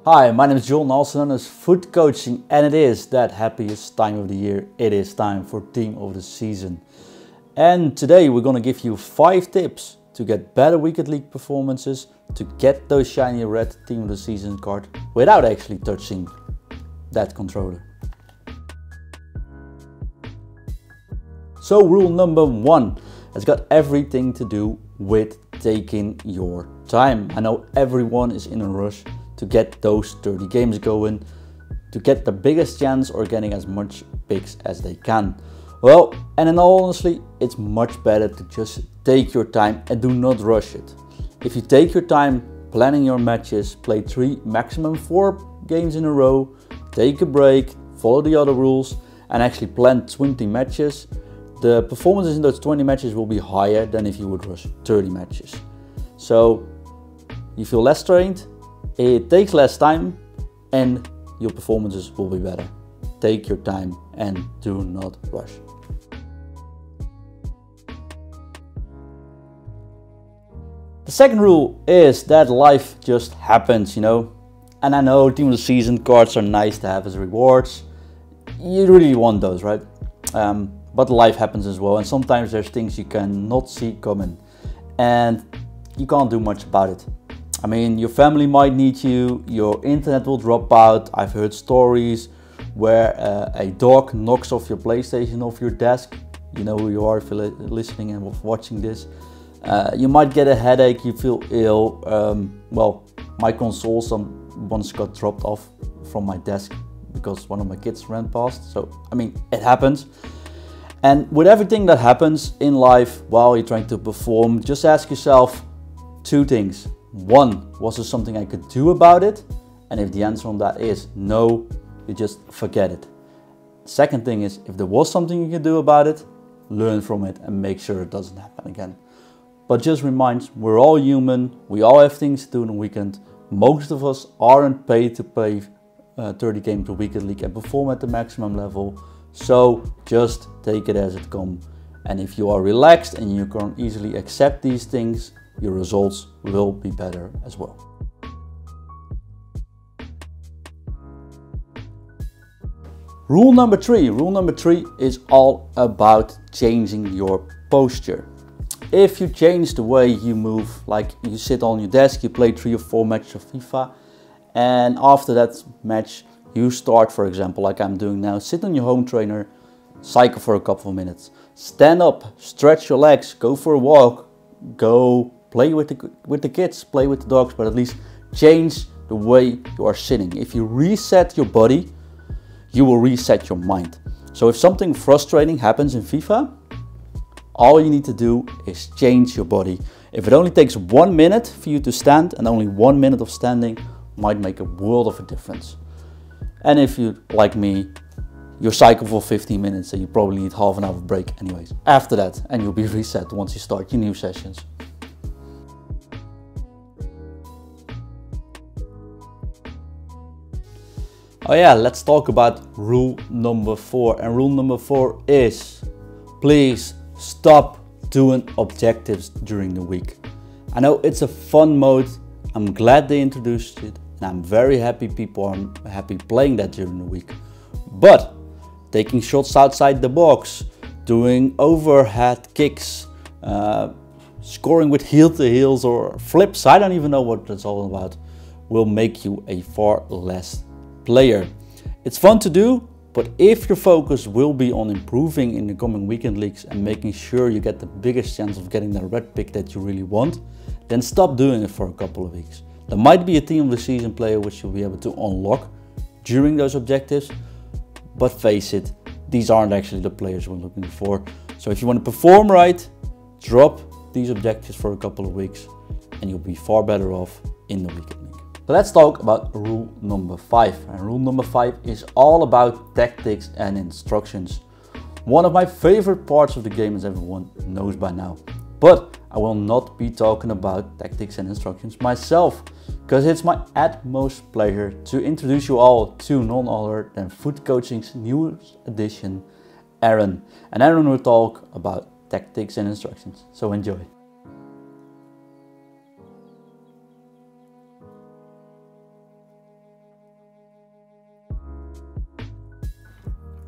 Hi, my name is John, also known as Foot Coaching, and it is that happiest time of the year. It is time for Team of the Season. And today we're going to give you 5 tips to get better Weekend League performances, to get those shiny red Team of the Season card without actually touching that controller. So rule number 1 has got everything to do with taking your time. I know everyone is in a rush to get those 30 games going, to get the biggest chance or getting as much picks as they can. Well, and in all honesty, it's much better to just take your time and do not rush it. If you take your time planning your matches, play 3, maximum 4 games in a row, take a break, follow the other rules, and actually plan 20 matches, the performances in those 20 matches will be higher than if you would rush 30 matches. So you feel less strained, it takes less time, and your performances will be better. Take your time and do not rush. The second rule is that life just happens, And I know Team of the Season cards are nice to have as rewards. You really want those, right? But life happens as well, and sometimes there's things you cannot see coming and you can't do much about it. I mean, your family might need you, your internet will drop out. I've heard stories where a dog knocks off your PlayStation off your desk. You know who you are if you're listening and watching this. You might get a headache, you feel ill. Well, my console once got dropped off from my desk because one of my kids ran past. So, I mean, it happens. And with everything that happens in life while you're trying to perform, just ask yourself 2 things. 1, was there something I could do about it? And if the answer on that is no, you just forget it. Second thing is, if there was something you could do about it, learn from it and make sure it doesn't happen again. But just remind, we're all human, we all have things to do in the weekend. Most of us aren't paid to play 30 games a Weekend League and perform at the maximum level. So just take it as it comes. And if you are relaxed and you can easily accept these things, your results will be better as well. Rule number 3. Rule number 3 is all about changing your posture. If you change the way you move, like you sit on your desk, you play 3 or 4 matches of FIFA, and after that match you start, for example, like I'm doing now, sit on your home trainer, cycle for a couple of minutes, stand up, stretch your legs, go for a walk, go play with the kids, play with the dogs, but at least change the way you are sitting. If you reset your body, you will reset your mind. So if something frustrating happens in FIFA, all you need to do is change your body. If it only takes 1 minute for you to stand, and only 1 minute of standing might make a world of a difference. And if you, like me, you cycle for 15 minutes and you probably need half an hour break anyways after that, and you'll be reset once you start your new sessions. Oh yeah, let's talk about rule number 4. And rule number 4 is, please stop doing objectives during the week. I know it's a fun mode. I'm glad they introduced it, and I'm very happy people are happy playing that during the week. But taking shots outside the box, doing overhead kicks, scoring with heel to heels or flips, I don't even know what that's all about, will make you a far less player. It's fun to do, but if your focus will be on improving in the coming weekend leagues and making sure you get the biggest chance of getting the red pick that you really want, then stop doing it for a couple of weeks. There might be a Team of the Season player which you'll be able to unlock during those objectives, but face it, these aren't actually the players we're looking for. So if you want to perform right, drop these objectives for a couple of weeks and you'll be far better off in the weekend league. So let's talk about rule number 5. And rule number 5 is all about tactics and instructions. One of my favorite parts of the game, as everyone knows by now. But I will not be talking about tactics and instructions myself, because it's my utmost pleasure to introduce you all to none other than Foot Coaching's newest addition, Aaron. And Aaron will talk about tactics and instructions. So enjoy.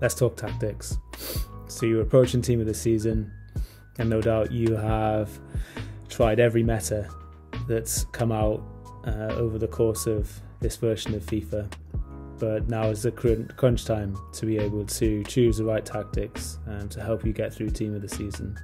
let's talk tactics. So you're approaching team of the season, and no doubt you have tried every meta that's come out over the course of this version of FIFA. But now is the crunch time to be able to choose the right tactics to help you get through team of the season.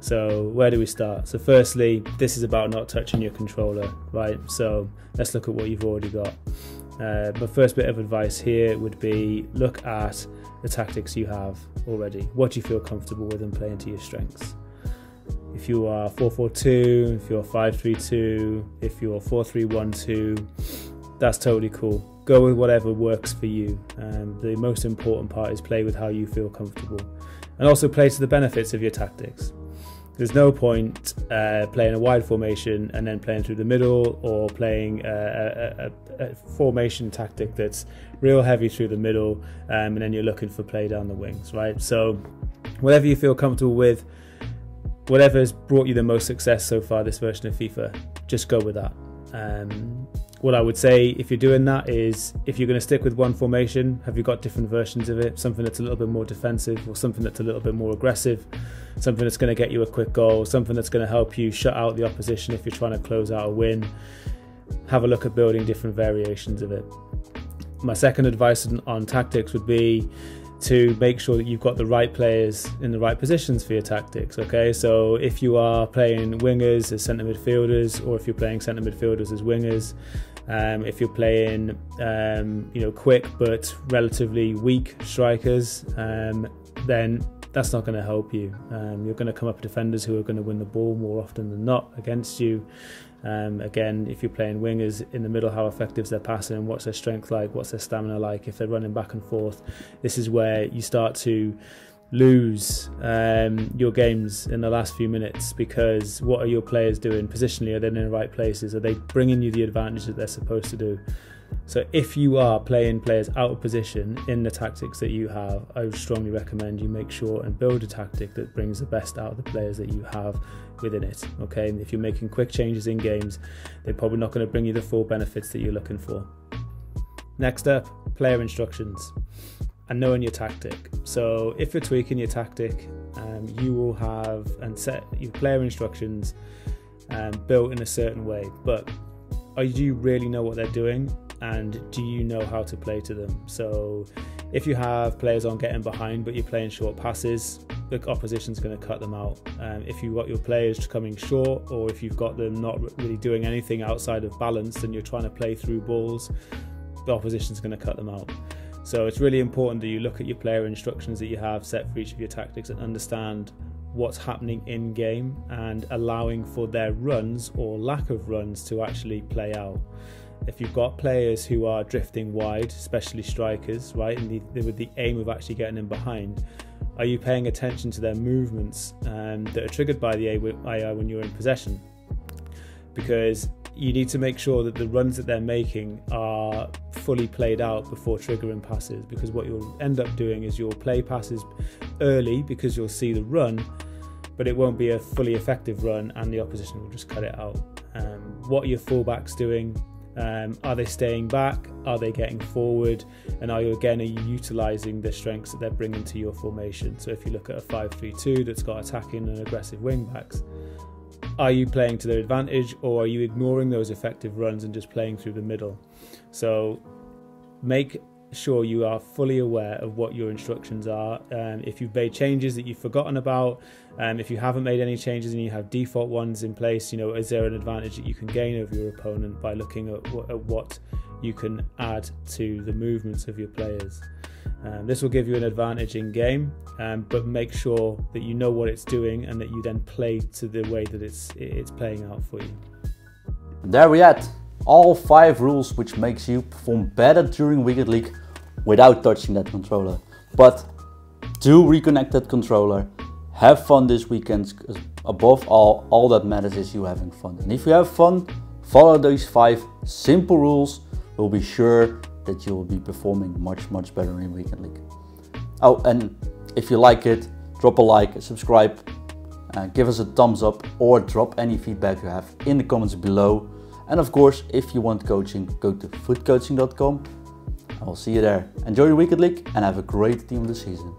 So where do we start? So firstly, this is about not touching your controller, right? So let's look at what you've already got. My first bit of advice here would be look at the tactics you have already. What do you feel comfortable with and play into your strengths? If you are 4-4-2, if you're 5-3-2, if you're 4-3-1-2, that's totally cool. Go with whatever works for you. The most important part is play with how you feel comfortable, and also play to the benefits of your tactics. There's no point playing a wide formation and then playing through the middle, or playing a formation tactic that's real heavy through the middle, and then you're looking for play down the wings, right? So whatever you feel comfortable with, whatever has brought you the most success so far this version of FIFA, just go with that. What I would say if you're doing that is, if you're going to stick with one formation, have you got different versions of it? Something that's a little bit more defensive, or something that's a little bit more aggressive, something that's going to get you a quick goal, something that's going to help you shut out the opposition if you're trying to close out a win. Have a look at building different variations of it. My second advice on tactics would be to make sure that you've got the right players in the right positions for your tactics. Okay, so if you are playing wingers as centre midfielders, or if you're playing centre midfielders as wingers, if you're playing quick but relatively weak strikers, then that's not going to help you. You're going to come up with defenders who are going to win the ball more often than not against you. Again, if you're playing wingers in the middle, how effective is their passing, what's their strength like, what's their stamina like, if they're running back and forth. This is where you start to lose your games in the last few minutes, because what are your players doing positionally? Are they in the right places? Are they bringing you the advantage that they're supposed to do? So if you are playing players out of position in the tactics that you have, I would strongly recommend you make sure and build a tactic that brings the best out of the players that you have within it. Okay, if you're making quick changes in games, they're probably not going to bring you the full benefits that you're looking for. Next up, player instructions and knowing your tactic. So if you're tweaking your tactic, you will have and set your player instructions built in a certain way, but do you really know what they're doing, and do you know how to play to them? So if you have players on getting behind but you're playing short passes, the opposition's going to cut them out. If you've got your players coming short, or if you've got them not really doing anything outside of balance and you're trying to play through balls, the opposition's going to cut them out. So it's really important that you look at your player instructions that you have set for each of your tactics and understand what's happening in game, and allowing for their runs or lack of runs to actually play out. If you've got players who are drifting wide, especially strikers, right, and with the aim of actually getting in behind, are you paying attention to their movements that are triggered by the AI when you're in possession? Because you need to make sure that the runs that they're making are fully played out before triggering passes, because what you'll end up doing is you'll play passes early because you'll see the run, but it won't be a fully effective run and the opposition will just cut it out. What are your fullbacks doing? Are they staying back? Are they getting forward? And are you utilising the strengths that they're bringing to your formation? So if you look at a 5-3-2 that's got attacking and aggressive wing backs, are you playing to their advantage, or are you ignoring those effective runs and just playing through the middle? So make sure you are fully aware of what your instructions are. If you've made changes that you've forgotten about, if you haven't made any changes and you have default ones in place, is there an advantage that you can gain over your opponent by looking at what you can add to the movements of your players? This will give you an advantage in game, but make sure that you know what it's doing and that you then play to the way that it's playing out for you. There we are. All 5 rules which makes you perform better during Weekend League without touching that controller. But do reconnect that controller, have fun this weekend, because above all that matters is you having fun. And if you have fun, follow those 5 simple rules. We'll be sure that you will be performing much better in Weekend League. Oh, and if you like it, drop a like, subscribe, give us a thumbs up, or drop any feedback you have in the comments below. And of course, if you want coaching, go to footcoaching.com. I will see you there. Enjoy your weekend league and have a great team of the season.